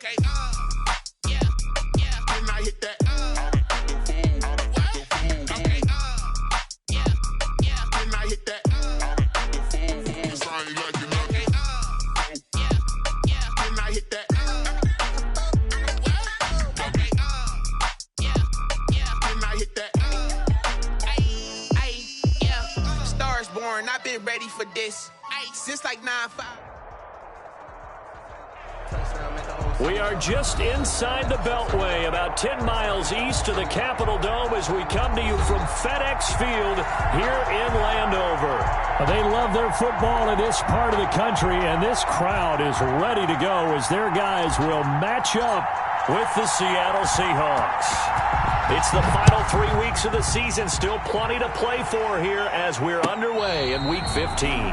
Okay, yeah, yeah. When I hit that, okay, yeah, yeah. When I hit that, cause I ain't like it. Okay, yeah, yeah. When I hit that, okay, yeah, yeah. When I hit that, yeah. Stars born. I've been ready for this since like 9-5. We are just inside the Beltway, about 10 miles east of the Capitol Dome as we come to you from FedEx Field here in Landover. They love their football in this part of the country, and this crowd is ready to go as their guys will match up with the Seattle Seahawks. It's the final 3 weeks of the season, still plenty to play for here as we're underway in Week 15.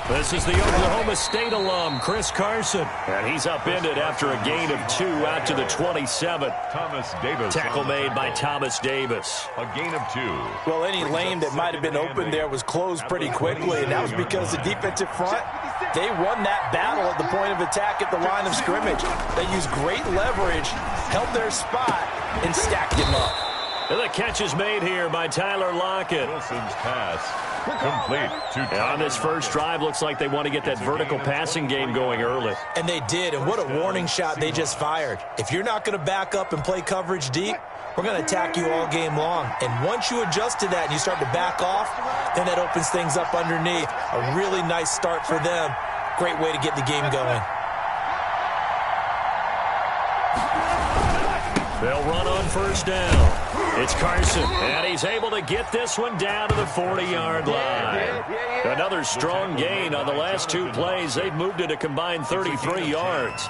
This is the Oklahoma State alum, Chris Carson. And he's upended after a gain of 2 out to the 27. Thomas Davis. Tackle made by Thomas Davis. A gain of 2. Well, any lane that might have been open there was closed pretty quickly, and that was because the defensive front, they won that battle at the point of attack at the line of scrimmage. They used great leverage, held their spot, and stacked him up. And the catch is made here by Tyler Lockett. Wilson's pass complete to Tyler. On this first drive, looks like they want to get that vertical passing game going early. And they did, and what a warning shot they just fired. If you're not going to back up and play coverage deep, we're going to attack you all game long. And once you adjust to that and you start to back off, then that opens things up underneath. A really nice start for them. Great way to get the game going. They'll run on first down. It's Carson, and he's able to get this one down to the 40-yard line. Another strong gain on the last 2 plays. They've moved it a combined 33 yards.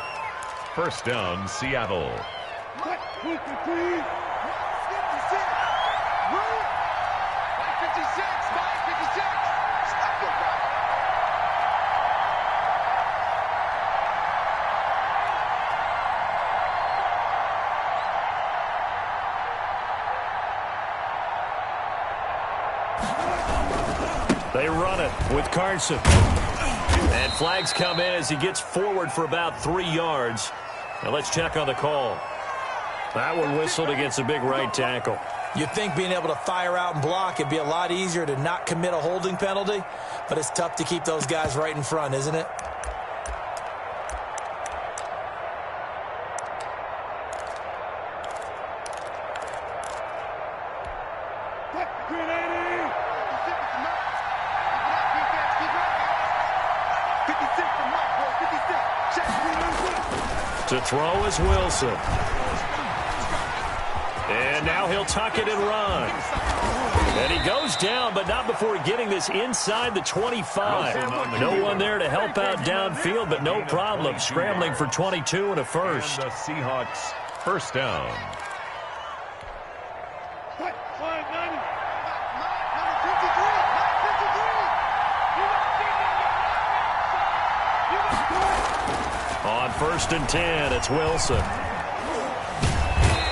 First down, Seattle. They run it with Carson. And flags come in as he gets forward for about 3 yards. Now let's check on the call. That one whistled against a big right tackle. You'd think being able to fire out and block, it'd be a lot easier to not commit a holding penalty, but it's tough to keep those guys right in front, isn't it? To throw is Wilson. And now he'll tuck it and run. And he goes down, but not before getting this inside the 25. No one there to help out downfield, but no problem. Scrambling for 22 and a first. And the Seahawks first down. On first and 10, it's Wilson.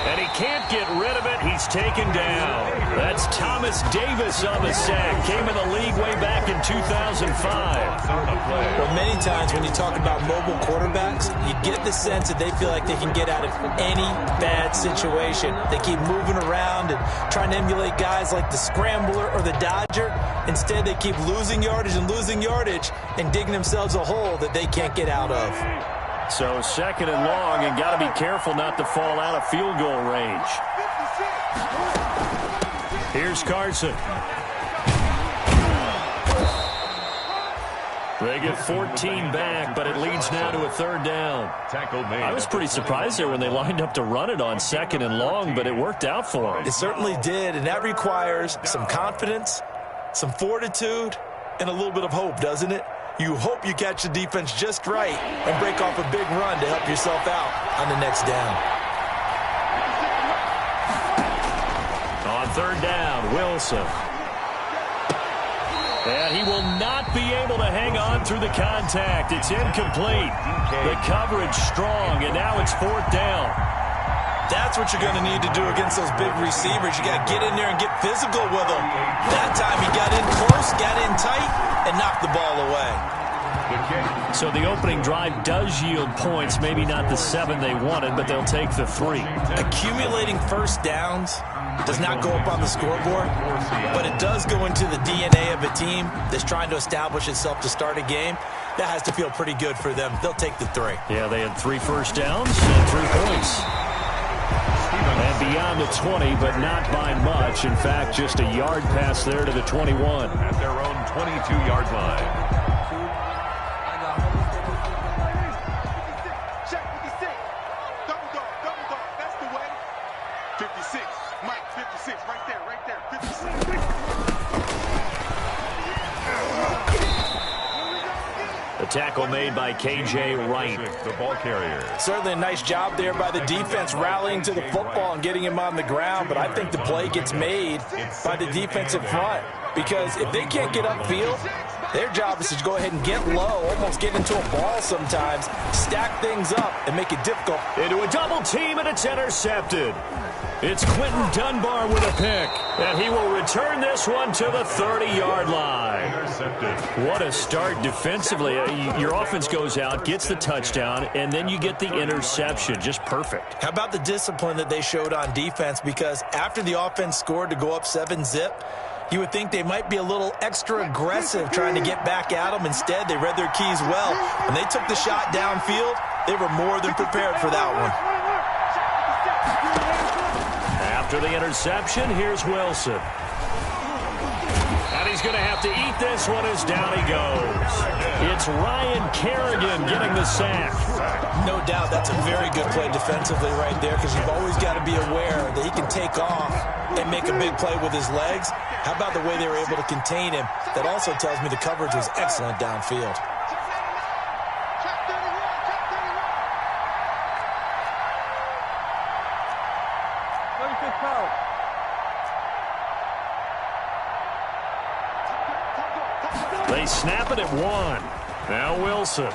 And he can't get rid of it. He's taken down. That's Thomas Davis on the sack. Came in the league way back in 2005. Well, many times when you talk about mobile quarterbacks, you get the sense that they feel like they can get out of any bad situation. They keep moving around and trying to emulate guys like the Scrambler or the Dodger. Instead, they keep losing yardage and digging themselves a hole that they can't get out of. So second and long, and got to be careful not to fall out of field goal range. Here's Carson. They get 14 back, but it leads now to a third down. I was pretty surprised there when they lined up to run it on second and long, but it worked out for them. It certainly did, and that requires some confidence, some fortitude, and a little bit of hope, doesn't it? You hope you catch the defense just right and break off a big run to help yourself out on the next down. On 3rd down, Wilson. And he will not be able to hang on through the contact. It's incomplete. The coverage strong, and now it's 4th down. That's what you're going to need to do against those big receivers. You got to get in there and get physical with them. That time he got in close, got in tight, and knocked the ball away. So the opening drive does yield points, maybe not the 7 they wanted, but they'll take the 3. Accumulating first downs does not go up on the scoreboard, but it does go into the DNA of a team that's trying to establish itself to start a game. That has to feel pretty good for them. They'll take the 3. Yeah, they had 3 first downs and 3 points. And beyond the 20, but not by much. In fact, just a yard pass there to the 21. At their own 22-yard line. Check 56. Double dog. That's the way. 56. Mike, 56. Right there. 56. The tackle made by K.J. Wright. The ball carrier. Certainly a nice job there by the defense rallying to the football and getting him on the ground, but I think the play gets made by the defensive front because if they can't get upfield, their job is to go ahead and get low, almost get into a ball sometimes, stack things up, and make it difficult. Into a double team, and it's intercepted. It's Quentin Dunbar with a pick, and he will return this one to the 30-yard line. Intercepted. What a start defensively. Your offense goes out, gets the touchdown, and then you get the interception. Just perfect. How about the discipline that they showed on defense? Because after the offense scored to go up 7-zip, you would think they might be a little extra aggressive trying to get back at them. Instead, they read their keys well. When they took the shot downfield, they were more than prepared for that one. After the interception, here's Wilson. And he's going to have to eat this one as down he goes. It's Ryan Kerrigan getting the sack. No doubt that's a very good play defensively right there because you've always got to be aware that he can take off and make a big play with his legs. How about the way they were able to contain him? That also tells me the coverage was excellent downfield. They snap it at 1. Now Wilson.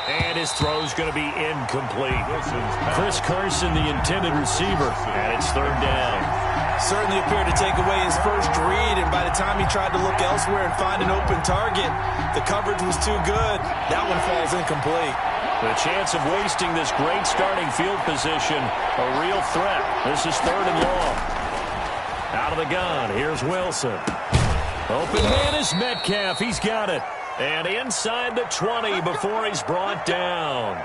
And his throw's going to be incomplete. Chris Carson, the intended receiver, and it's 3rd down. Certainly appeared to take away his first read, and by the time he tried to look elsewhere and find an open target, the coverage was too good. That one falls incomplete. The chance of wasting this great starting field position, a real threat. This is 3rd and long. Out of the gun, here's Wilson. Open man is Metcalf. He's got it. And inside the 20 before he's brought down.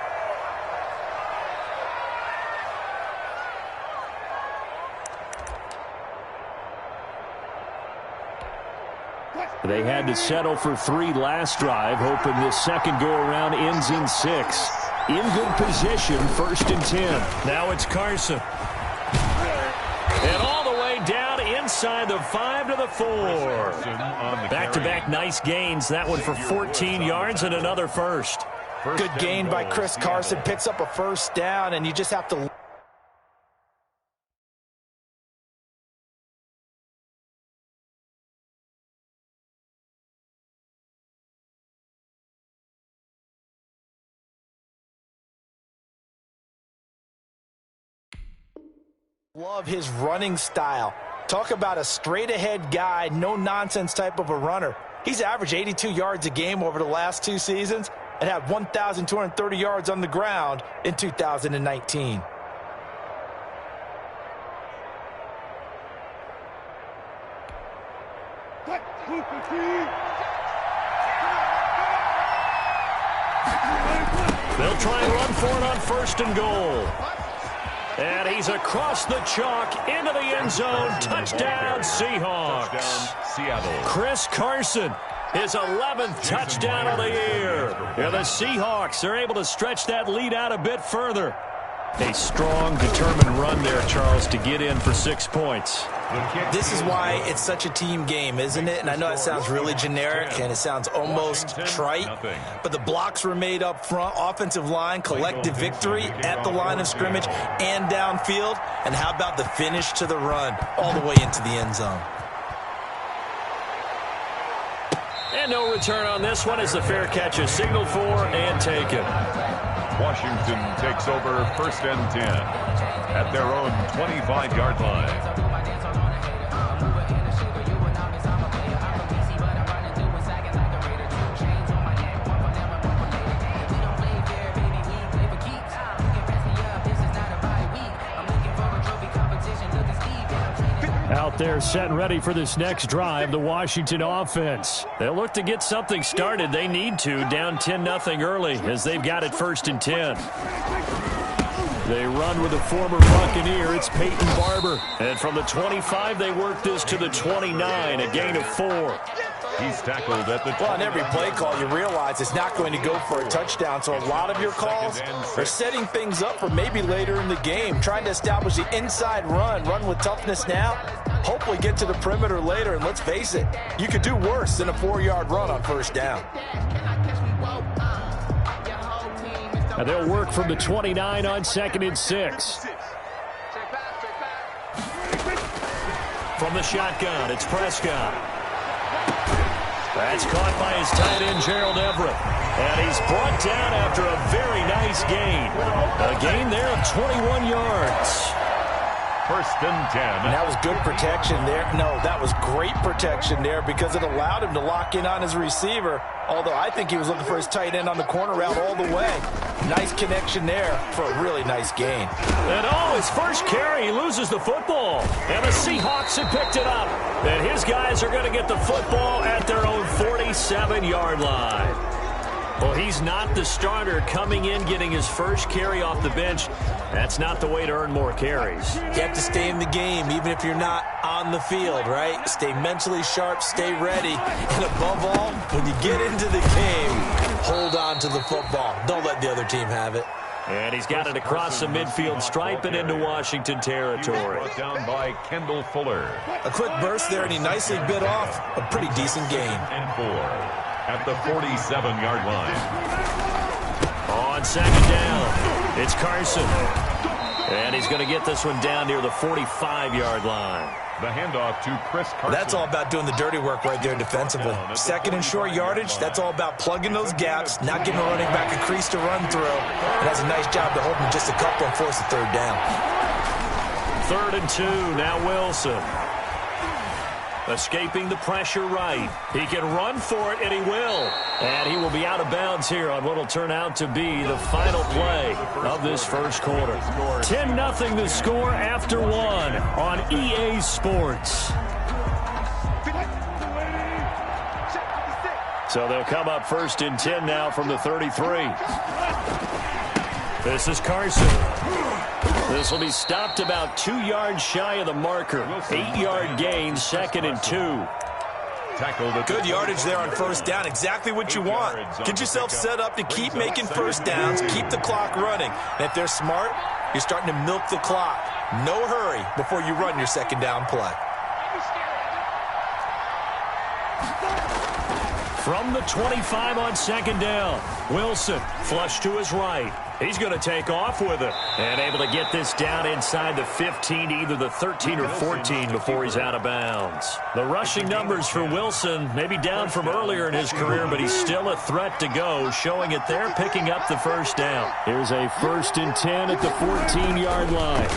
They had to settle for 3 last drive, hoping this second go-around ends in 6. In good position, 1st and 10. Now it's Carson. And all the way down inside the 5 to the 4. Back-to-back nice gains. That one for 14 yards and another first. Good gain by Chris Carson. Picks up a first down, and you just have to... Love his running style. Talk about a straight-ahead guy, no-nonsense type of a runner. He's averaged 82 yards a game over the last 2 seasons and had 1,230 yards on the ground in 2019. They'll try and run for it on 1st and goal. And he's across the chalk into the end zone. Touchdown, Seahawks. Touchdown, Seattle. Chris Carson, his 11th touchdown of the year. And the Seahawks are able to stretch that lead out a bit further. A strong, determined run there, Charles, to get in for 6 points. This is why it's such a team game, isn't it? And I know it sounds really generic and it sounds almost trite, but the blocks were made up front, offensive line, collective victory at the line of scrimmage and downfield. And how about the finish to the run all the way into the end zone? And no return on this one as the fair catch is signaled for and taken. Washington takes over 1st and 10 at their own 25-yard line. Out there set and ready for this next drive, the Washington offense. They'll look to get something started. They need to, down 10-0 early as they've got it 1st and 10. They run with a former Buccaneer. It's Peyton Barber. And from the 25, they work this to the 29, a gain of 4. He's tackled at the 20. Well, on every play call, you realize it's not going to go for a touchdown, so a lot of your calls are setting things up for maybe later in the game, trying to establish the inside run with toughness now, hopefully get to the perimeter later, and let's face it, you could do worse than a 4-yard run on 1st down. And they'll work from the 29 on 2nd and 6. From the shotgun, it's Prescott. That's caught by his tight end, Gerald Everett. And he's brought down after a very nice gain. A gain there of 21 yards. 1st and 10. And that was good protection there. No, that was great protection there because it allowed him to lock in on his receiver. Although I think he was looking for his tight end on the corner route all the way. Nice connection there for a really nice gain. And his first carry, he loses the football. And the Seahawks have picked it up. And his guys are going to get the football at their own 47-yard line. Well, he's not the starter coming in, getting his first carry off the bench. That's not the way to earn more carries. You have to stay in the game, even if you're not on the field, right? Stay mentally sharp, stay ready. And above all, when you get into the game, hold on to the football. Don't let the other team have it. And he's got it across the midfield stripe and into Washington territory. Brought down by Kendall Fuller. A quick burst there, and he nicely bit off a pretty decent gain. And 4 at the 47-yard line. On 2nd down, it's Carson. And he's going to get this one down near the 45-yard line. The handoff to Chris Carson. That's all about doing the dirty work right there defensively. 2nd and short yardage, that's all about plugging those gaps, not giving a running back a crease to run through. And that's a nice job to hold him just a couple and force a 3rd down. 3rd and 2, now Wilson. Escaping the pressure right. He can run for it, and he will. And he will be out of bounds here on what will turn out to be the final play of this first quarter. 10-0 the score after 1 on EA Sports. So they'll come up 1st and 10 now from the 33. This is Carson. This will be stopped about 2 yards shy of the marker. 8-yard gain, 2nd and 2. Good yardage there on 1st down. Exactly what you want. Get yourself set up to keep making 1st downs, keep the clock running. And if they're smart, you're starting to milk the clock. No hurry before you run your 2nd down play. From the 25 on 2nd down, Wilson flush to his right. He's going to take off with it and able to get this down inside the 15, either the 13 or 14 before he's out of bounds. The rushing numbers for Wilson may be down from earlier in his career, but he's still a threat to go, showing it there, picking up the 1st down. Here's a 1st and 10 at the 14-yard line.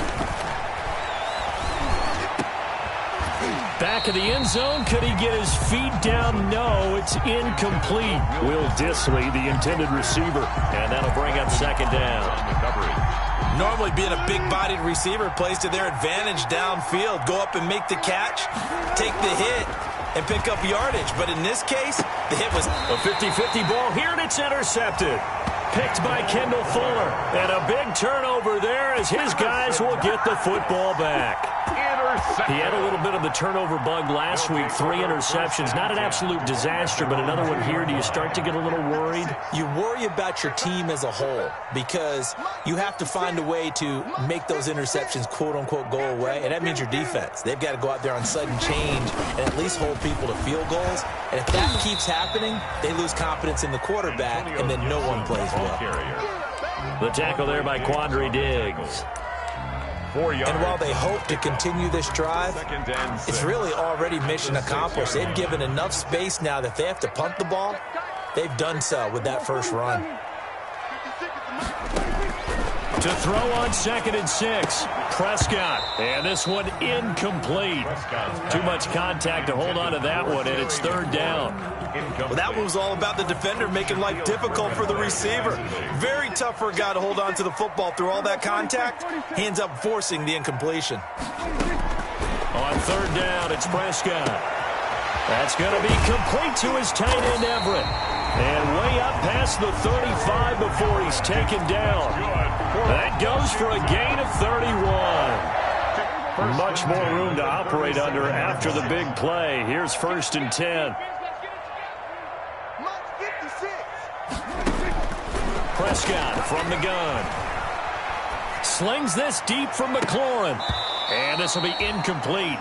Back of the end zone. Could he get his feet down? No, it's incomplete. Will Dissly, the intended receiver. And that'll bring up 2nd down. Normally being a big-bodied receiver plays to their advantage downfield. Go up and make the catch, take the hit, and pick up yardage. But in this case, the hit was a 50-50 ball here, and it's intercepted. Picked by Kendall Fuller. And a big turnover there as his guys will get the football back. He had a little bit of the turnover bug last week, 3 interceptions. Not an absolute disaster, but another one here. Do you start to get a little worried? You worry about your team as a whole because you have to find a way to make those interceptions, quote-unquote, go away, and that means your defense. They've got to go out there on sudden change and at least hold people to field goals. And if that keeps happening, they lose confidence in the quarterback, and then no one plays well. The tackle there by Quandre Diggs. And while they hope to continue this drive, it's really already mission accomplished. They've given enough space now that they have to punt the ball. They've done so with that first run. To throw on 2nd and 6, Prescott. And this one incomplete. Too much contact to hold on to that one, and it's 3rd down. Well, that one was all about the defender making life difficult for the receiver. Very tough for a guy to hold on to the football through all that contact. Hands up forcing the incompletion. On 3rd down, it's Prescott. That's going to be complete to his tight end, Everett. And way up past the 35 before he's taken down. That goes for a gain of 31. Much more room to operate under after the big play. Here's 1st and 10. Prescott from the gun. Slings this deep from McLaurin. And this will be incomplete.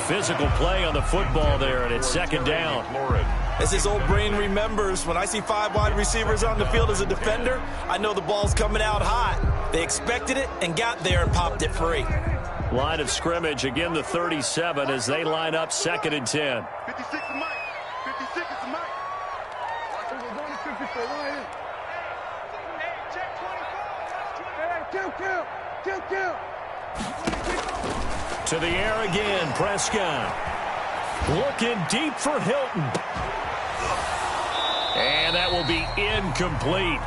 Physical play on the football there, and it's 2nd down. As his old brain remembers, when I see 5 wide receivers on the field as a defender, I know the ball's coming out hot. They expected it and got there and popped it free. Line of scrimmage, again the 37 as they line up 2nd and 10. 56 is Mike. 56 is Mike. We're going to 54. Kill. To the air again, Prescott. Looking deep for Hilton. And that will be incomplete.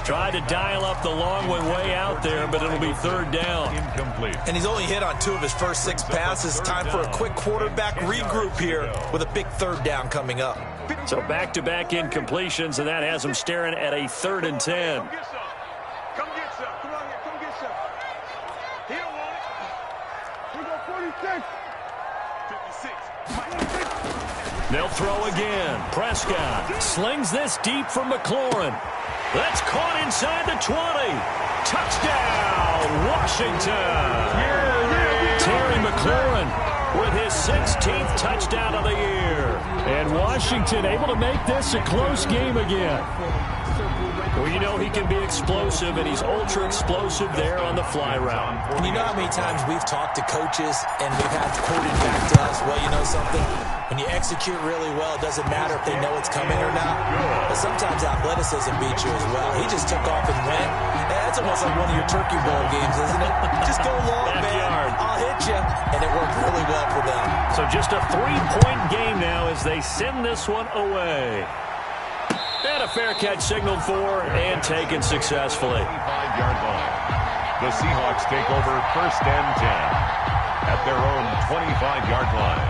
Tried to dial up the long one way out there, but it'll be 3rd down. Incomplete. And he's only hit on 2 of his first 6 passes. Time for a quick quarterback regroup here with a big 3rd down coming up. So back-to-back incompletions, and that has him staring at a 3rd and 10. Come get some. Come on here. Come get some. He don't want it. We go 46. 56. They'll throw again. Prescott slings this deep from McLaurin. That's caught inside the 20. Touchdown, Washington. Terry McLaurin with his 16th touchdown of the year. And Washington able to make this a close game again. Well, you know he can be explosive, and he's ultra-explosive there on the fly route. And you know how many times we've talked to coaches and we've had quoted back to us, well, you know something? When you execute really well, it doesn't matter if they know it's coming or not. But sometimes athleticism beats you as well. He just took off and went. That's almost like one of your Turkey Bowl games, isn't it? Just go long, man. I'll hit you. And it worked really well for them. So just a 3-point game now as they send this one away. And a fair catch signaled for and taken successfully. 25-yard line. The Seahawks take over 1st and 10 at their own 25-yard line.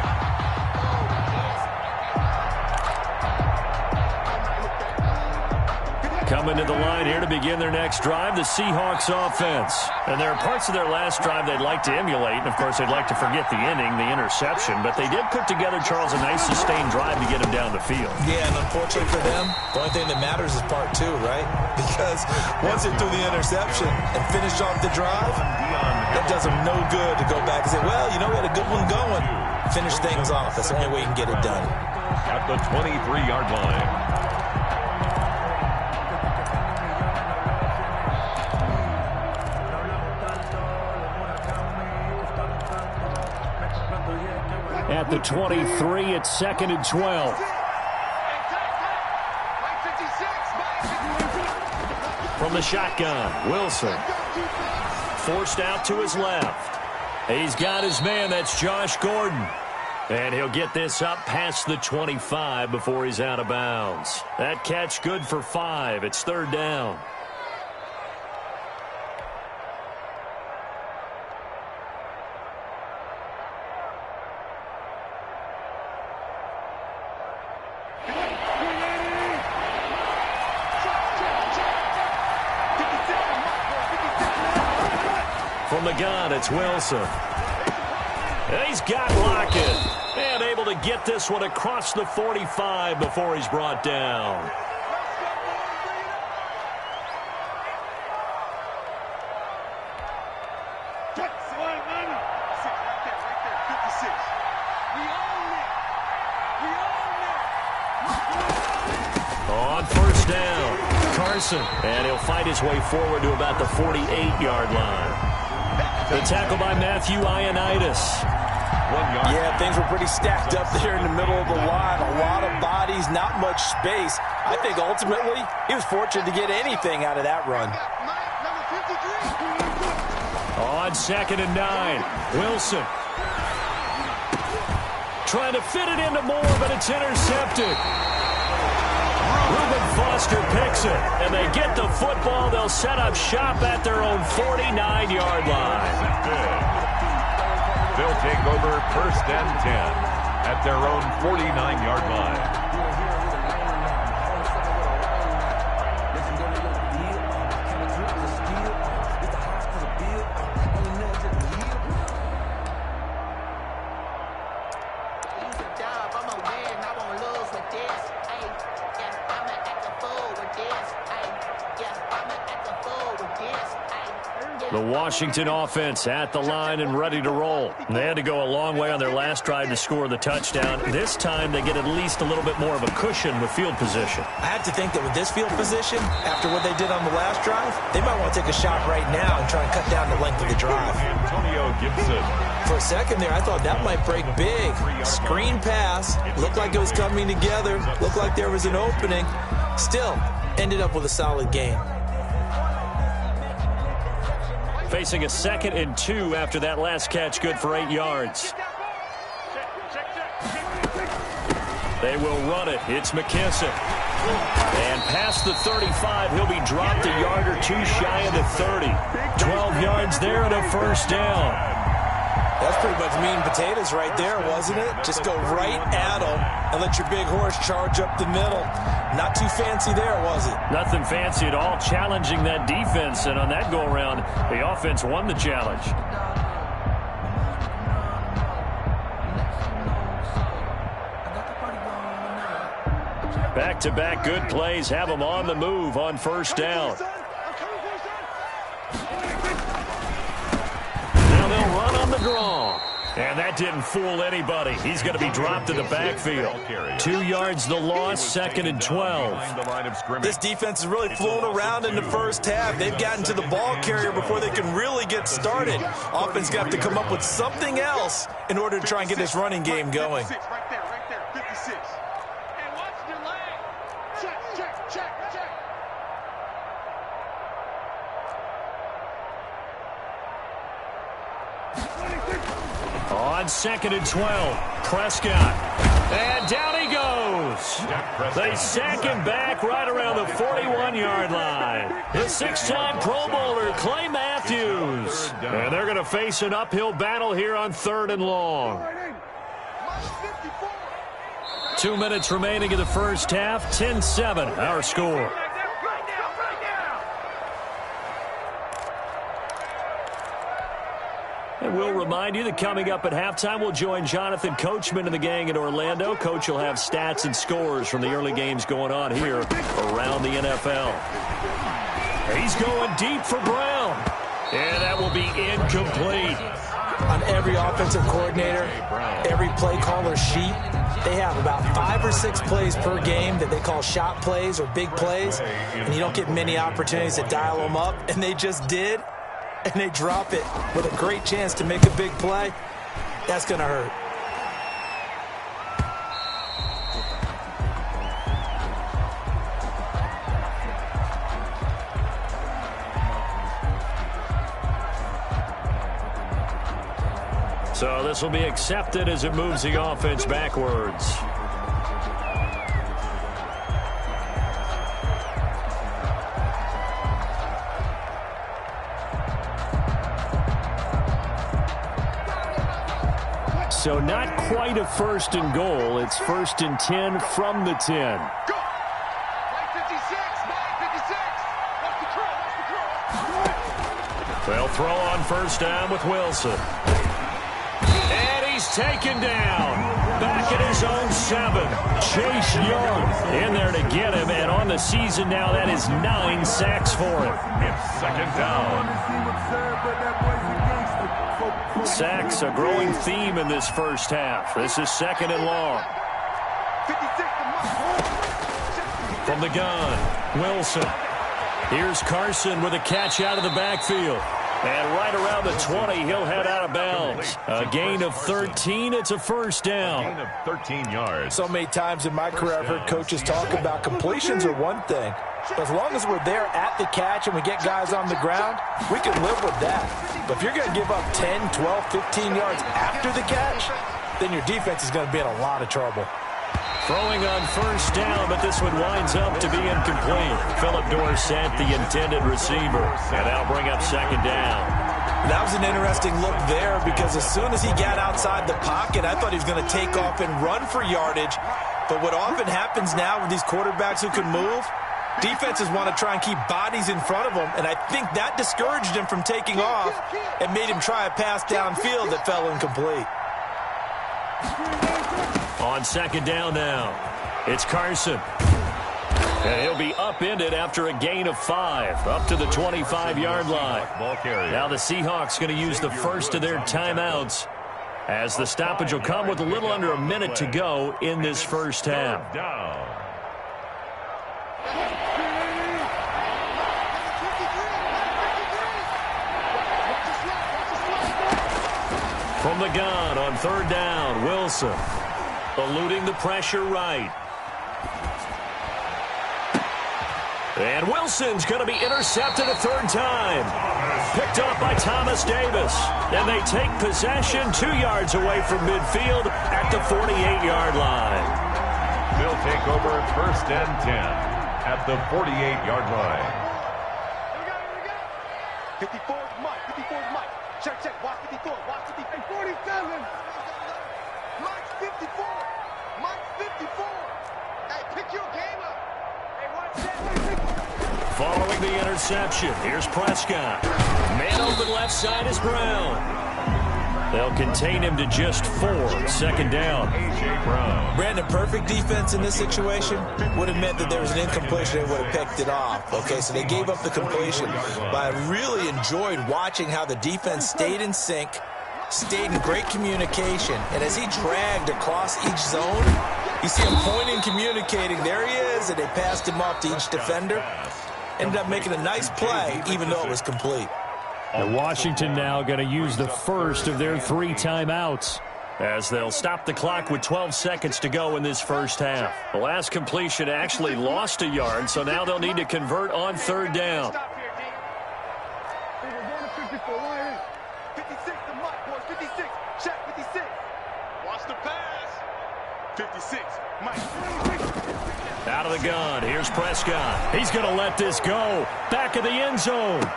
Coming to the line here to begin their next drive, the Seahawks offense. And there are parts of their last drive they'd like to emulate. And, of course, they'd like to forget the inning, the interception. But they did put together, Charles, a nice sustained drive to get him down the field. Yeah, and unfortunately for them, the only thing that matters is part 2, right? Because once they threw the interception and finished off the drive, that does them no good to go back and say, well, you know, we had a good one going. Finish things off. That's the only way you can get it done. At the 23-yard line. At the 23, it's 2nd and 12. From the shotgun, Wilson. Forced out to his left. He's got his man, that's Josh Gordon. And he'll get this up past the 25 before he's out of bounds. That catch good for 5. It's 3rd down. From the gun, it's Wilson. And he's got Lockett. And able to get this one across the 45 before he's brought down. On first down, Carson. And he'll fight his way forward to about the 48-yard line. The tackle by Matthew Ioannidis. 1 yard. Yeah, things were pretty stacked up there in the middle of the line. A lot of bodies, not much space. I think ultimately he was fortunate to get anything out of that run. On 2nd and 9, Wilson. Trying to fit it into Moore, but it's intercepted. Reuben Foster picks it, and they get the football. They'll set up shop at their own 49-yard line. They'll take over 1st and 10 at their own 49-yard line. The Washington offense at the line and ready to roll. They had to go a long way on their last drive to score the touchdown. This time they get at least a little bit more of a cushion with field position. I have to think that with this field position, after what they did on the last drive, they might want to take a shot right now and try and cut down the length of the drive. Antonio Gibson. For a second there, I thought that might break big. Screen pass. Looked like it was coming together. Looked like there was an opening. Still, ended up with a solid game. Facing a 2nd and 2 after that last catch, good for 8 yards. They will run it. It's McKissick. And past the 35, he'll be dropped a yard or two shy of the 30. 12 yards there and a first down. That's pretty much meat and potatoes right there, wasn't it? Just go right at them and let your big horse charge up the middle. Not too fancy there, was it? Nothing fancy at all, challenging that defense. And on that go-around, the offense won the challenge. Back-to-back good plays have them on the move on first down. Now they'll run on the draw. And that didn't fool anybody. He's going to be dropped in the backfield. 2 yards the loss, 2nd and 12. This defense has really flown around in the first half. They've gotten to the ball carrier before they can really get started. Offense got to come up with something else in order to try and get this running game going. On 2nd and 12, Prescott. And down he goes. They sack him back right around the 41-yard line. The 6-time Pro Bowler, Clay Matthews. And they're going to face an uphill battle here on 3rd and long. 2 minutes remaining in the first half, 10-7, our score. And we'll remind you that coming up at halftime, we'll join Jonathan Coachman and the gang in Orlando. Coach will have stats and scores from the early games going on here around the NFL. He's going deep for Brown. And that will be incomplete. On every offensive coordinator, every play caller sheet, they have about 5 or 6 plays per game that they call shot plays or big plays. And you don't get many opportunities to dial them up. And they just did. And they drop it with a great chance to make a big play. That's going to hurt. So this will be accepted as it moves the offense backwards. So not quite a 1st and goal. It's 1st and 10 from the 10. They'll throw on first down with Wilson. And he's taken down. Back at his own 7. Chase Young in there to get him. And on the season now, that is 9 sacks for him. It's second down. Sacks, a growing theme in this first half. This is 2nd and long. From the gun, Wilson. Here's Carson with a catch out of the backfield. And right around the 20, he'll head out of bounds. A gain of 13. It's a first down. Gain of 13 yards. So many times in my career I've heard coaches talk about completions are one thing. But as long as we're there at the catch and we get guys on the ground, we can live with that. But if you're going to give up 10, 12, 15 yards after the catch, then your defense is going to be in a lot of trouble. Throwing on first down, but this one winds up to be incomplete. Philip Dorsett, the intended receiver. And that'll bring up 2nd down. That was an interesting look there because as soon as he got outside the pocket, I thought he was going to take off and run for yardage. But what often happens now with these quarterbacks who can move, defenses want to try and keep bodies in front of them, and I think that discouraged him from taking off and made him try a pass downfield that fell incomplete. On 2nd down now, it's Carson. And he'll be upended after a gain of 5, up to the 25-yard line. Now the Seahawks going to use the first of their timeouts, as the stoppage will come with a little under a minute to go in this first half. From the gun on 3rd down, Wilson. Eluding the pressure right. And Wilson's going to be intercepted a 3rd time. Picked up by Thomas Davis. And they take possession 2 yards away from midfield at the 48-yard line. They'll take over 1st and 10 at the 48-yard line. 54 is Mike. 54 is Mike. Check. Watch 54. Watch 54. 47. Mike's 54. Mike's 54. Hey, pick your game up. Hey, watch that. Following the interception, here's Prescott. Man open left side is Brown. They'll contain him to just 4. 2nd down. A.J. Brown. Brandon, perfect defense in this situation would have meant that there was an incompletion. They would have picked it off. Okay, so they gave up the completion. But I really enjoyed watching how the defense stayed in sync, stayed in great communication. And as he dragged across each zone, you see him pointing, communicating. There he is, and they passed him off to each defender. Ended up making a nice play, even though it was complete. And Washington now going to use the first of their 3 timeouts, as they'll stop the clock with 12 seconds to go in this first half. The last completion actually lost a yard, so now they'll need to convert on 3rd down. 56 to Mike, boys. 56. Check 56. Watch the pass. 56. Mike. Out of the gun. Here's Prescott. He's going to let this go. Back of the end zone.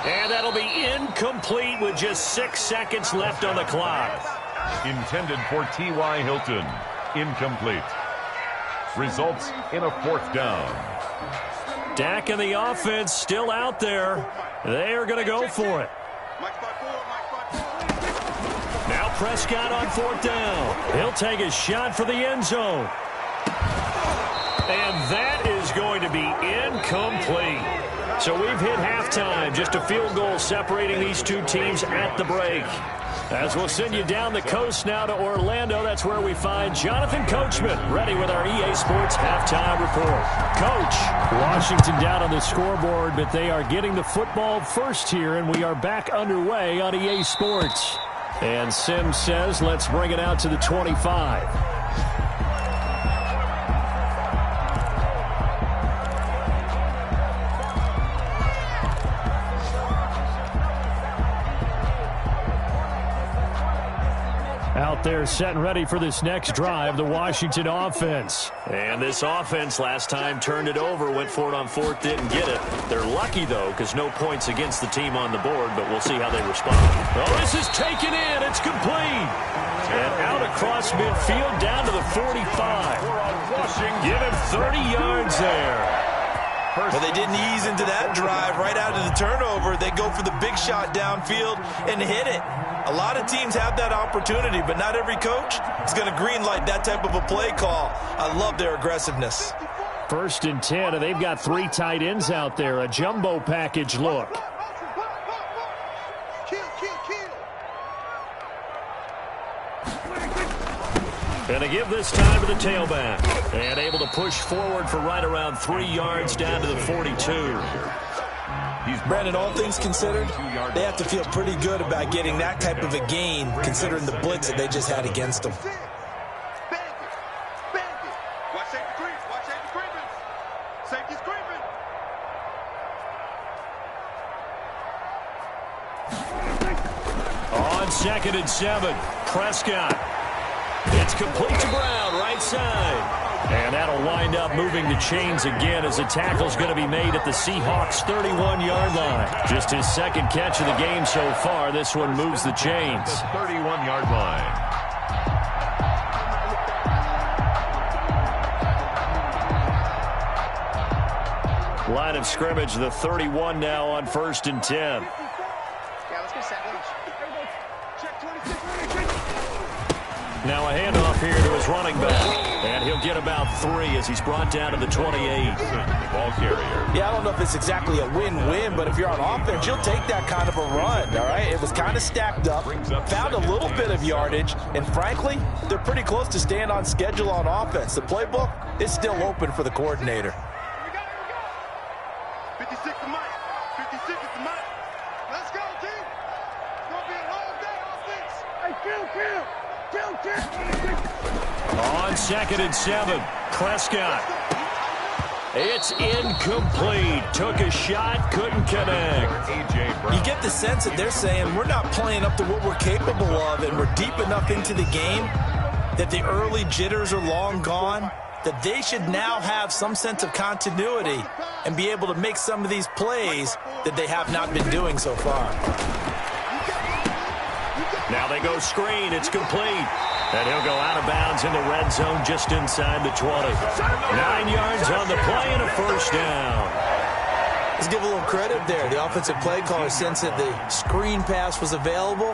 And that'll be incomplete with just 6 seconds left on the clock. Intended for T.Y. Hilton. Incomplete. Results in a 4th down. Dak and the offense still out there. They are going to go for it. Now Prescott on 4th down. He'll take a shot for the end zone. And that is going to be incomplete. So we've hit halftime. Just a field goal separating these two teams at the break. As we'll send you down the coast now to Orlando, that's where we find Jonathan Coachman ready with our EA Sports halftime report. Coach. Washington down on the scoreboard, but they are getting the football first here, and we are back underway on EA Sports. And Sims says, let's bring it out to the 25. Out there set and ready for this next drive, the Washington offense. And this offense last time turned it over, went for it on 4th, didn't get it. They're lucky, though, because no points against the team on the board, but we'll see how they respond. Oh, this is taken in. It's complete. And out across midfield down to the 45. Give him 30 yards there. But they didn't ease into that drive right out of the turnover. They go for the big shot downfield and hit it. A lot of teams have that opportunity, but not every coach is going to greenlight that type of a play call. I love their aggressiveness. 1st and 10, and they've got 3 tight ends out there. A jumbo package look. And they give this time to the tailback. And able to push forward for right around 3 yards down to the 42. Brandon, all things considered, they have to feel pretty good about getting that type of a gain considering the blitz that they just had against them. Watch safety creep. Watch safety creeping. Safety's creeping. On 2nd and 7, Prescott. It's complete to Brown, right side. And that'll wind up moving the chains again as the tackle's going to be made at the Seahawks' 31-yard line. Just his 2nd catch of the game so far. This one moves the chains. 31-yard line. Line of scrimmage, the 31 now on 1st and 10. Yeah, let's get set. Check 26. Now a handoff here to his running back. And he'll get about 3 as he's brought down to the 28. Ball carrier. Yeah, I don't know if it's exactly a win-win, but if you're on offense, you'll take that kind of a run, all right? It was kind of stacked up, found a little bit of yardage, and frankly, they're pretty close to staying on schedule on offense. The playbook is still open for the coordinator. Here we go. 56 to Mike. 56 is to Mike. Let's go, team. It's going to be a long day, offense. Hey, kill. On 2nd and 7, Prescott. It's incomplete. Took a shot, couldn't connect. A.J. Brown. You get the sense that they're saying we're not playing up to what we're capable of, and we're deep enough into the game that the early jitters are long gone, that they should now have some sense of continuity and be able to make some of these plays that they have not been doing so far. Now they go screen. It's complete. And he'll go out of bounds in the red zone just inside the 20. 9 yards on the play and a 1st down. Let's give a little credit there. The offensive play caller sensed that the screen pass was available.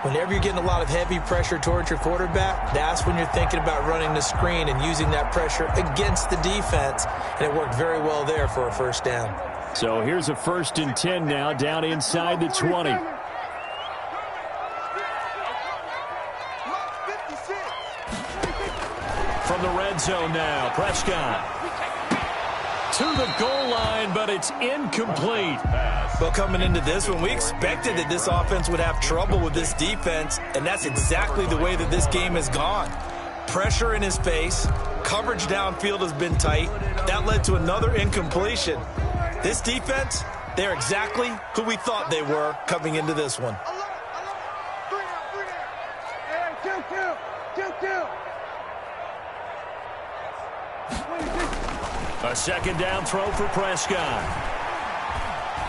Whenever you're getting a lot of heavy pressure towards your quarterback, that's when you're thinking about running the screen and using that pressure against the defense. And it worked very well there for a 1st down. So here's a 1st and 10 now down inside the 20. From the red zone now, Prescott. To the goal line, but it's incomplete. Well, coming into this one, we expected that this offense would have trouble with this defense, and that's exactly the way that this game has gone. Pressure in his face, coverage downfield has been tight. That led to another incompletion. This defense, they're exactly who we thought they were coming into this one. A 2nd down throw for Prescott.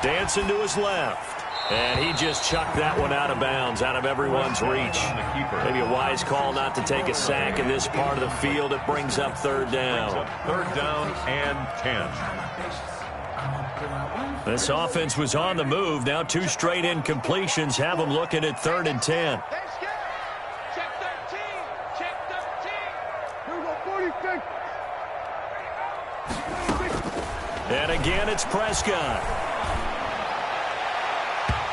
Dancing to his left. And he just chucked that one out of bounds, out of everyone's reach. Maybe a wise call not to take a sack in this part of the field. It brings up 3rd down. 3rd down and 10. This offense was on the move. Now 2 straight incompletions have them looking at 3rd and 10. Check 13. Check 13. Here we go, 46. And again, it's Prescott.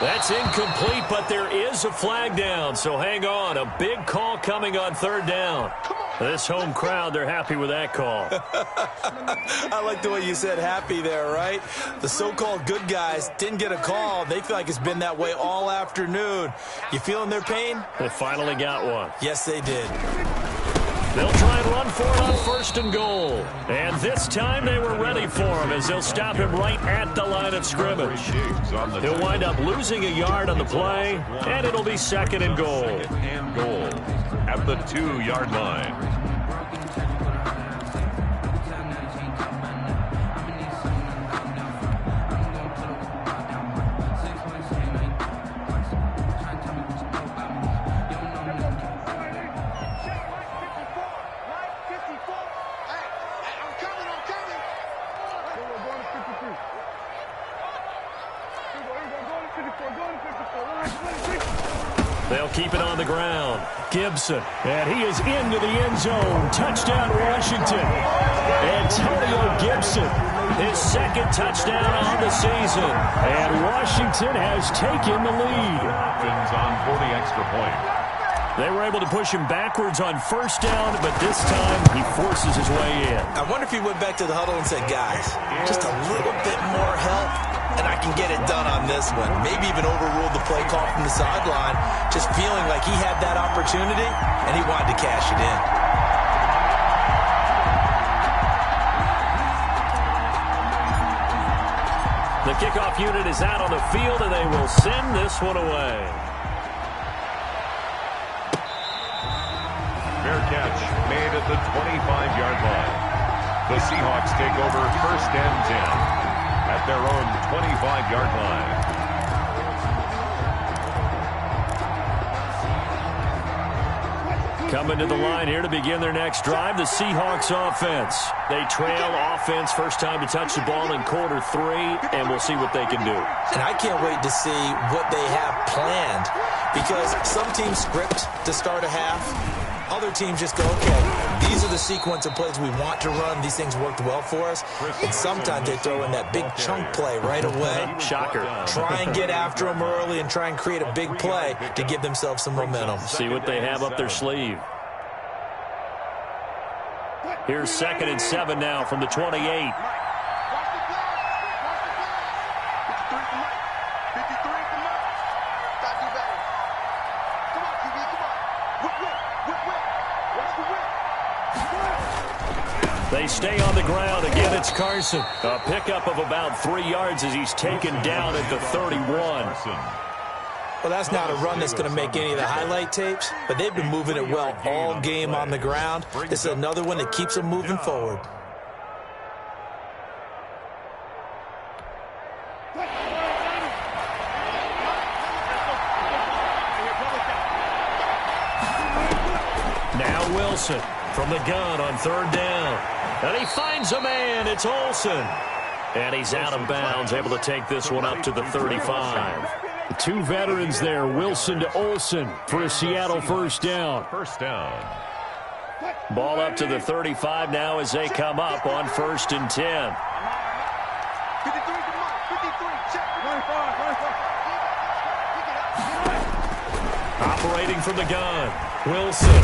That's incomplete, but there is a flag down, so hang on. A big call coming on 3rd down. This home crowd, they're happy with that call. I like the way you said happy there, right? The so-called good guys didn't get a call. They feel like it's been that way all afternoon. You feeling their pain? They finally got one. Yes, they did. They'll try and run for it on 1st and goal. And this time they were ready for him as they'll stop him right at the line of scrimmage. He'll wind up losing a yard on the play, and it'll be 2nd and goal. 2nd and goal at the 2-yard line. They'll keep it on the ground. Gibson, and he is into the end zone. Touchdown, Washington. Antonio Gibson, his second touchdown on the season. And Washington has taken the lead. Hopkins on for the extra point. They were able to push him backwards on first down, but this time he forces his way in. I wonder if he went back to the huddle and said, guys, just a little bit more help, and I can get it done on this one. Maybe even overruled the play call from the sideline, just feeling like he had that opportunity, and he wanted to cash it in. The kickoff unit is out on the field, and they will send this one away. Fair catch made at the 25-yard line. The Seahawks take over first and 10 at their own 25-yard line. Coming to the line here to begin their next drive, the Seahawks offense. They trail offense first time to touch the ball in quarter 3, and we'll see what they can do. And I can't wait to see what they have planned, because some teams script to start a half. Other teams just go, okay, these are the sequence of plays we want to run. These things worked well for us. And sometimes they throw in that big chunk play right away. Shocker. Try and get after them early and try and create a big play to give themselves some momentum. See what they have up their sleeve. Here's 2nd and 7 now from the 28. They stay on the ground. Again, it's Carson. A pickup of about 3 yards as he's taken down at the 31. Well, that's not a run that's going to make any of the highlight tapes, but they've been moving it well all game on the ground. This is another one that keeps them moving forward. Now Wilson from the gun on 3rd down. And he finds a man. It's Olsen. And he's out of bounds, able to take this one up to the 35. The two veterans there, Wilson to Olsen for a Seattle first down. First down. Ball up to the 35 now as they come up on 1st and 10. Operating from the gun, Wilson.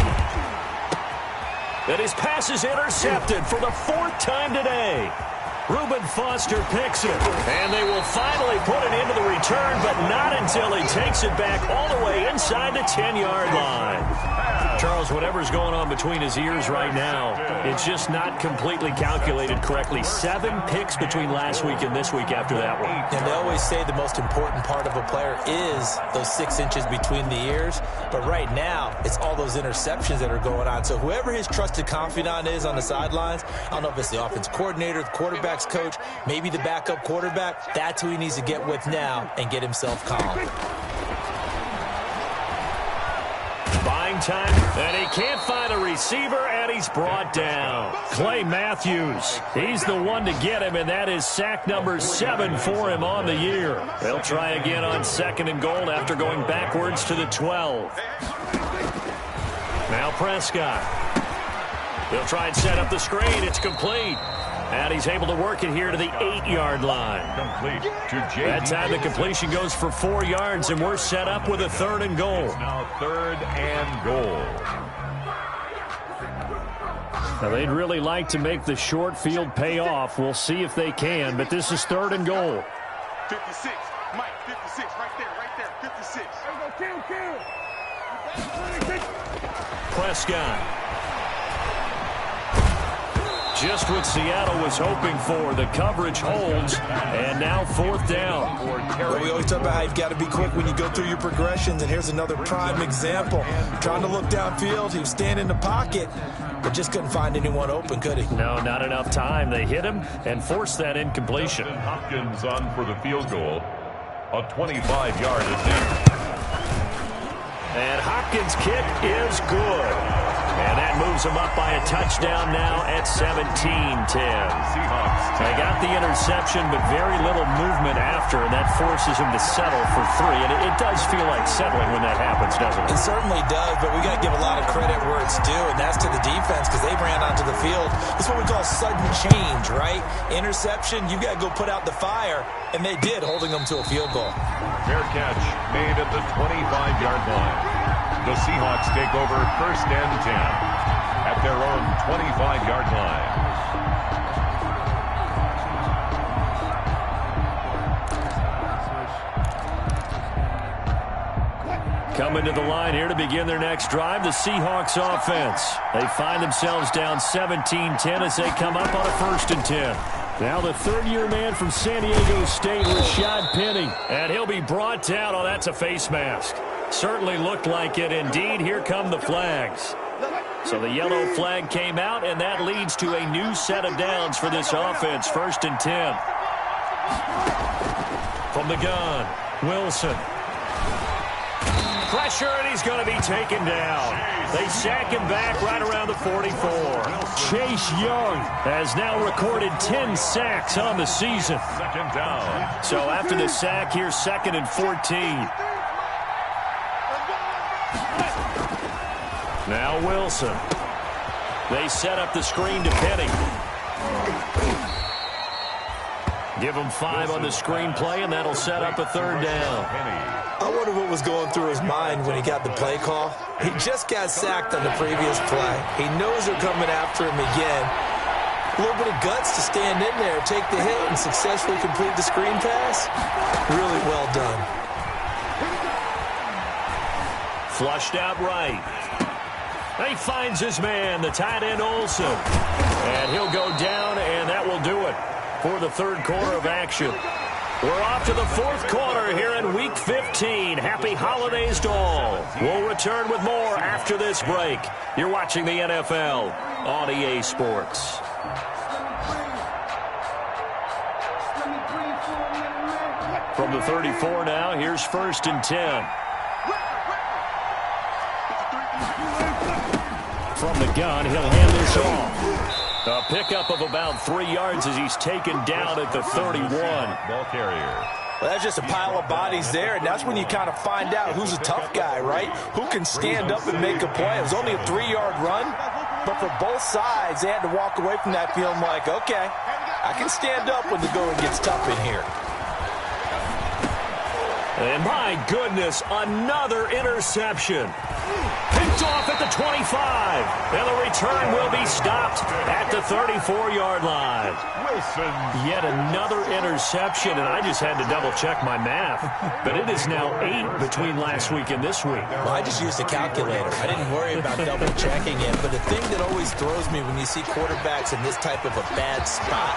And his pass is intercepted for the 4th time today. Reuben Foster picks it. And they will finally put it into the return, but not until he takes it back all the way inside the 10-yard line. Charles, whatever's going on between his ears right now, it's just not completely calculated correctly. 7 picks between last week and this week after that one. And they always say the most important part of a player is those 6 inches between the ears. But right now, it's all those interceptions that are going on. So whoever his trusted confidant is on the sidelines, I don't know if it's the offense coordinator, the quarterback's coach, maybe the backup quarterback, that's who he needs to get with now and get himself calm. Buying time, and he can't find a receiver, and he's brought down. Clay Matthews, he's the one to get him, and that is sack number 7 for him on the year. They'll try again on 2nd and goal after going backwards to the 12. Now Prescott. They'll try and set up the screen. It's complete. And he's able to work it here to the 8-yard line. Complete to J.D. That time the completion goes for 4 yards, and we're set up with a 3rd and goal. Now 3rd and goal. Now they'd really like to make the short field pay off. We'll see if they can, but this is 3rd and goal. 56, Mike, 56, right there, 56. Prescott. Just what Seattle was hoping for. The coverage holds, and now 4th down. Well, we always talk about how you've got to be quick when you go through your progressions, and here's another prime example. Trying to look downfield, he was standing in the pocket, but just couldn't find anyone open, could he? No, not enough time. They hit him and forced that incompletion. Hopkins on for the field goal. A 25-yard attempt. And Hopkins' kick is good. And that moves them up by a touchdown now at 17-10. Seahawks. They got the interception, but very little movement after, and that forces him to settle for 3. And it does feel like settling when that happens, doesn't it? It certainly does, but we got to give a lot of credit where it's due, and that's to the defense because they ran onto the field. It's what we call sudden change, right? Interception, you got to go put out the fire, and they did, holding them to a field goal. Fair catch made at the 25-yard line. The Seahawks take over 1st and 10 at their own 25-yard line. Coming to the line here to begin their next drive, the Seahawks offense. They find themselves down 17-10 as they come up on a 1st and 10. Now the third-year man from San Diego State, Rashad Penny. And he'll be brought down. Oh, that's a face mask. Certainly looked like it. Indeed, here come the flags. So the yellow flag came out, and that leads to a new set of downs for this offense. 1st and 10. From the gun, Wilson. Pressure, and he's going to be taken down. They sack him back right around the 44. Chase Young has now recorded 10 sacks on the season. 2nd down. So after the sack, here's 2nd and 14. Now Wilson. They set up the screen to Penny. Give him 5 on the screen play, and that'll set up a 3rd down. I wonder what was going through his mind when he got the play call. He just got sacked on the previous play. He knows they're coming after him again. A little bit of guts to stand in there, take the hit, and successfully complete the screen pass. Really well done. Flushed out right. He finds his man, the tight end Olsen. And he'll go down, and that will do it for the 3rd quarter of action. We're off to the 4th quarter here in Week 15. Happy holidays to all. We'll return with more after this break. You're watching the NFL on EA Sports. From the 34 now, here's 1st and 10. From the gun, he'll hand this off. A pickup of about 3 yards as he's taken down at the 31. Ball carrier. Well, that's just a pile of bodies there, and that's when you kind of find out who's a tough guy, right? Who can stand up and make a play. It was only a 3-yard run, but for both sides, they had to walk away from that feeling like, okay, I can stand up when the going gets tough in here. And my goodness, another interception. Picked off at the 25. And the return will be stopped at the 34-yard line. Wilson. Yet another interception, and I just had to double-check my math. But it is now 8 between last week and this week. Well, I just used a calculator. I didn't worry about double-checking it. But the thing that always throws me when you see quarterbacks in this type of a bad spot,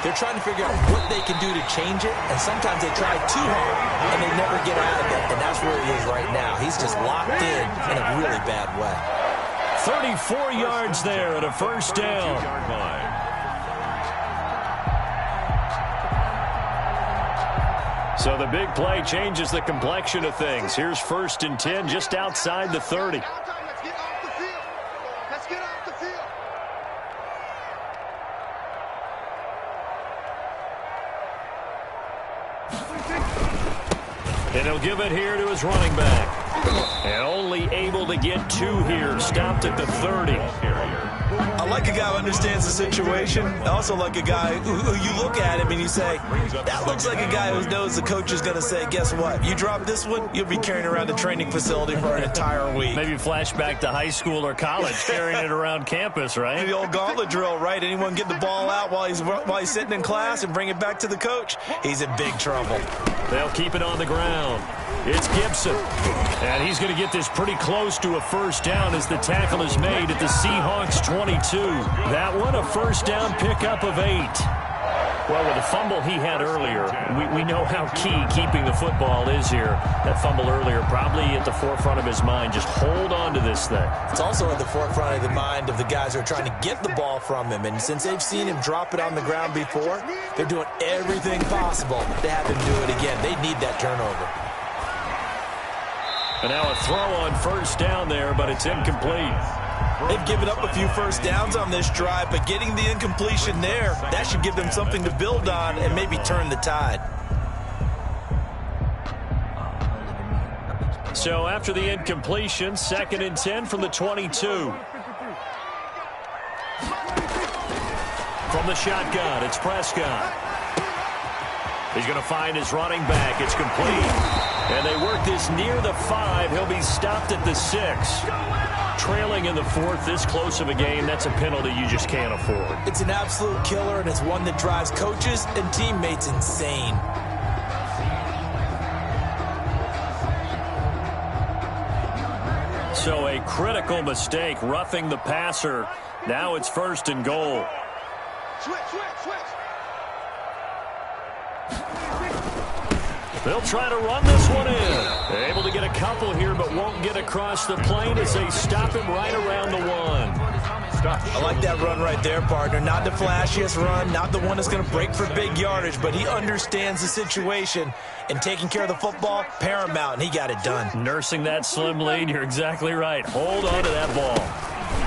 they're trying to figure out what they can do to change it, and sometimes they try too hard, and they never get out of it, and that's where he is right now. He's just locked in a really bad way. 34 yards there at a 1st down. So the big play changes the complexion of things. Here's 1st and 10 just outside the 30. Let's get off the field. Let's get off the field. And he'll give it here to his running back. And only able to get 2 here. Stopped at the 30. I like a guy who understands the situation. I also like a guy who you look at him and you say, that looks like a guy who knows the coach is going to say, guess what? You drop this one, you'll be carrying around the training facility for an entire week. Maybe flashback to high school or college, carrying it around campus, right? The old gauntlet drill, right? Anyone get the ball out while he's sitting in class and bring it back to the coach, he's in big trouble. They'll keep it on the ground. It's Gibson. And he's going to get this pretty close to a 1st down as the tackle is made at the Seahawks 22. That one a 1st down pickup of 8. Well, with the fumble he had earlier, we know how key keeping the football is here. That fumble earlier probably at the forefront of his mind. Just hold on to this thing. It's also at the forefront of the mind of the guys who are trying to get the ball from him. And since they've seen him drop it on the ground before, they're doing everything possible to have him do it again. They need that turnover. And now a throw on 1st down there, but it's incomplete. They've given up a few first downs on this drive, but getting the incompletion there, that should give them something to build on and maybe turn the tide. So after the incompletion, 2nd and 10 from the 22. From the shotgun, it's Prescott. He's going to find his running back. It's complete. And they work this near the 5. He'll be stopped at the 6. Trailing in the 4th, this close of a game, that's a penalty you just can't afford. It's an absolute killer, and it's one that drives coaches and teammates insane. So a critical mistake, roughing the passer. Now it's 1st and goal. Switch. They'll try to run this one in. They're able to get a couple here, but won't get across the plane as they stop him right around the 1. I like that run right there, partner. Not the flashiest run, not the one that's going to break for big yardage, but he understands the situation, and taking care of the football, paramount, and he got it done. Nursing that slim lead, you're exactly right. Hold on to that ball.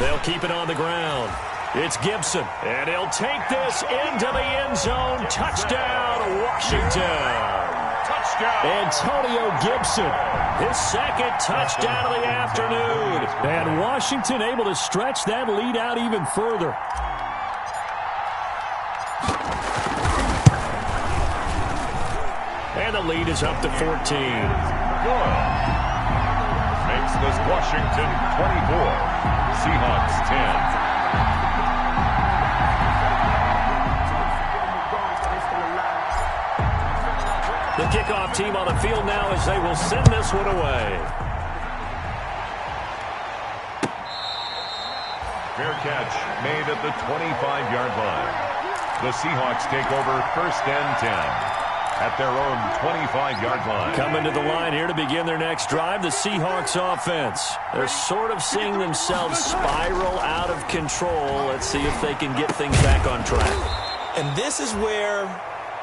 They'll keep it on the ground. It's Gibson, and he'll take this into the end zone. Touchdown, Washington. Antonio Gibson, his 2nd touchdown of the afternoon. And Washington able to stretch that lead out even further. And the lead is up to 14. Good. Makes this Washington 24, Seahawks 10. The kickoff team on the field now as they will send this one away. Fair catch made at the 25-yard line. The Seahawks take over 1st and 10 at their own 25-yard line. Coming to the line here to begin their next drive, the Seahawks offense. They're sort of seeing themselves spiral out of control. Let's see if they can get things back on track. And this is where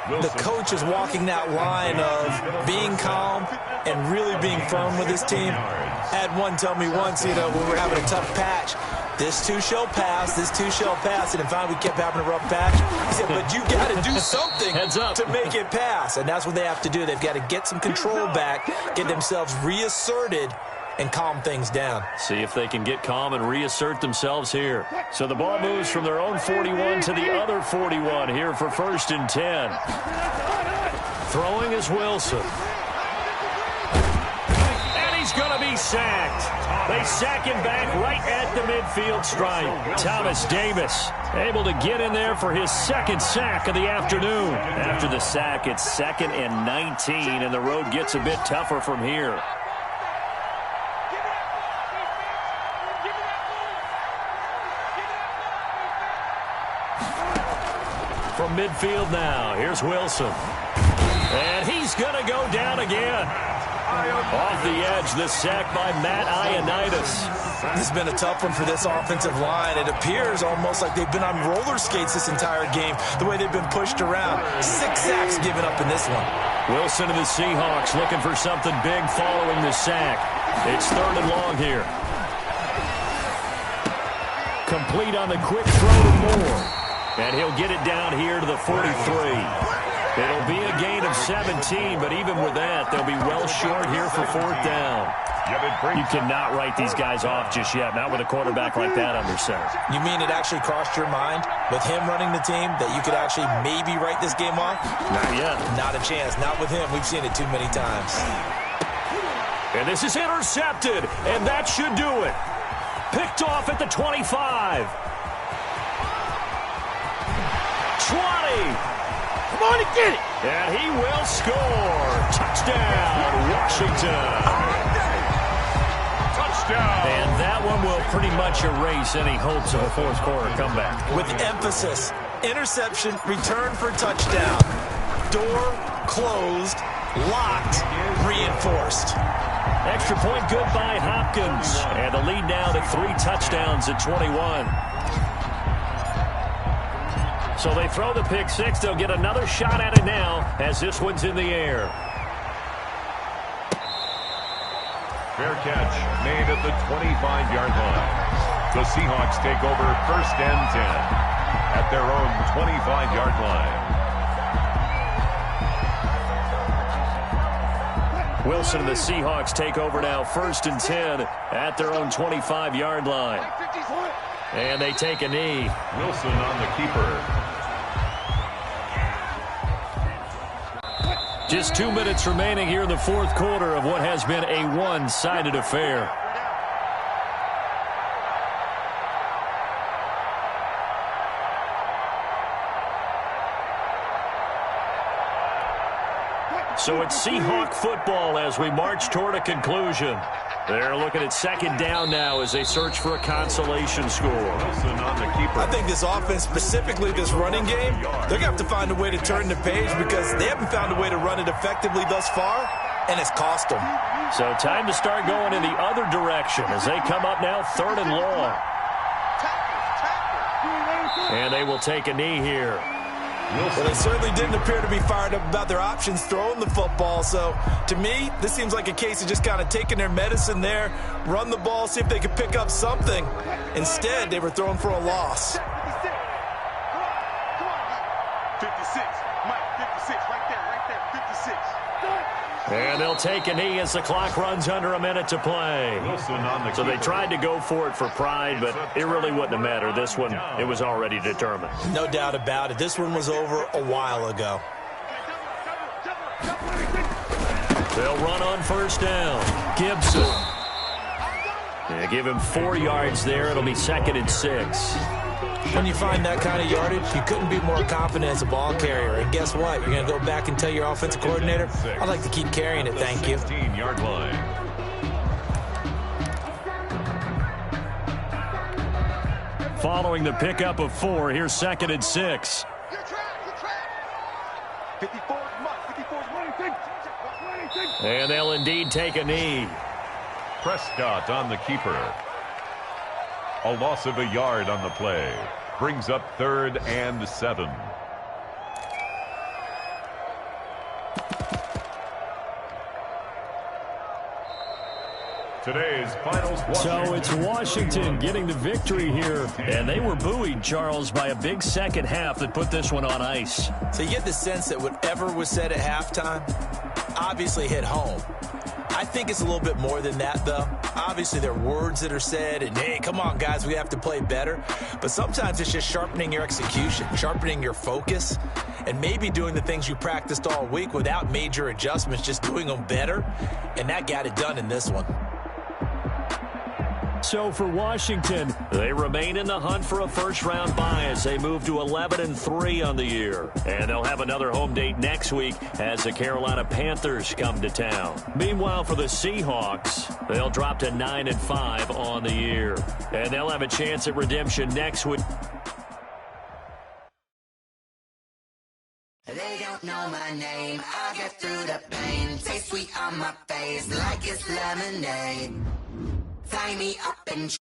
the coach is walking that line of being calm and really being firm with his team. I had one tell me once, when we're having a tough patch, this too shall pass, and if finally we kept having a rough patch, he said, but you got to do something to make it pass, and that's what they have to do. They've got to get some control back, get themselves reasserted, and calm things down. See if they can get calm and reassert themselves here. So the ball moves from their own 41 to the other 41 here for 1st and 10. Throwing is Wilson. And he's going to be sacked. They sack him back right at the midfield stripe. Thomas Davis able to get in there for his 2nd sack of the afternoon. After the sack, it's 2nd and 19, and the road gets a bit tougher from here. From midfield now, here's Wilson. And he's going to go down again. Off the edge, the sack by Matt Ioannidis. This has been a tough one for this offensive line. It appears almost like they've been on roller skates this entire game, the way they've been pushed around. 6 sacks given up in this one. Wilson and the Seahawks looking for something big following the sack. It's 3rd and long here. Complete on the quick throw to Moore. And he'll get it down here to the 43. It'll be a gain of 17, but even with that, they'll be well short here for 4th down. You cannot write these guys off just yet, not with a quarterback like that under center. You mean it actually crossed your mind with him running the team that you could actually maybe write this game off? Not yet. Not a chance. Not with him. We've seen it too many times. And this is intercepted, and that should do it. Picked off at the 25. 20. Come on and get it. And he will score. Touchdown, Washington. Touchdown. And that one will pretty much erase any hopes of a 4th quarter comeback. With emphasis, interception, return for touchdown. Door closed, locked, reinforced. Extra point good by Hopkins. And the lead now to 3 touchdowns at 21. So they throw the pick 6. They'll get another shot at it now as this one's in the air. Fair catch made at the 25-yard line. The Seahawks take over 1st and 10 at their own 25-yard line. Wilson and the Seahawks take over now 1st and 10 at their own 25-yard line. And they take a knee. Wilson on the keeper. Just 2 minutes remaining here in the 4th quarter of what has been a one-sided affair. So it's Seahawk football as we march toward a conclusion. They're looking at 2nd down now as they search for a consolation score. Wilson on the keeper. I think this offense, specifically this running game, they're going to have to find a way to turn the page because they haven't found a way to run it effectively thus far, and it's cost them. So time to start going in the other direction as they come up now 3rd and long. And they will take a knee here. Well, they certainly didn't appear to be fired up about their options throwing the football. So, to me, this seems like a case of just kind of taking their medicine there, run the ball, see if they could pick up something. Instead, they were throwing for a loss. 56. Mike, 56, right there, 56. And they'll take a knee as the clock runs under a minute to play. Wilson on the So they tried to go for it for pride, but it really wouldn't have mattered. This one, it was already determined. No doubt about it. This one was over a while ago. They'll run on 1st down. Gibson. They give him 4 yards there. It'll be 2nd and 6. When you find that kind of yardage, you couldn't be more confident as a ball carrier. And guess what? You're going to go back and tell your offensive coordinator, I'd like to keep carrying it, thank you. 16-yard line. Following the pickup of 4, here's 2nd and 6. 54 is Mike, 54 is running. And they'll indeed take a knee. Prescott on the keeper. A loss of a yard on the play. Brings up 3rd and 7. Today's finals. So it's Washington getting the victory here. And they were buoyed, Charles, by a big 2nd half that put this one on ice. So you get the sense that whatever was said at halftime obviously hit home. I think it's a little bit more than that, though. Obviously, there are words that are said, and, hey, come on, guys, we have to play better. But sometimes it's just sharpening your execution, sharpening your focus, and maybe doing the things you practiced all week without major adjustments, just doing them better. And that got it done in this one. So for Washington, they remain in the hunt for a first-round bye as they move to 11-3 on the year. And they'll have another home date next week as the Carolina Panthers come to town. Meanwhile, for the Seahawks, they'll drop to 9-5 on the year. And they'll have a chance at redemption next week. They don't know my name. I get through the pain. Taste sweet on my face like it's lemonade. Tie me up and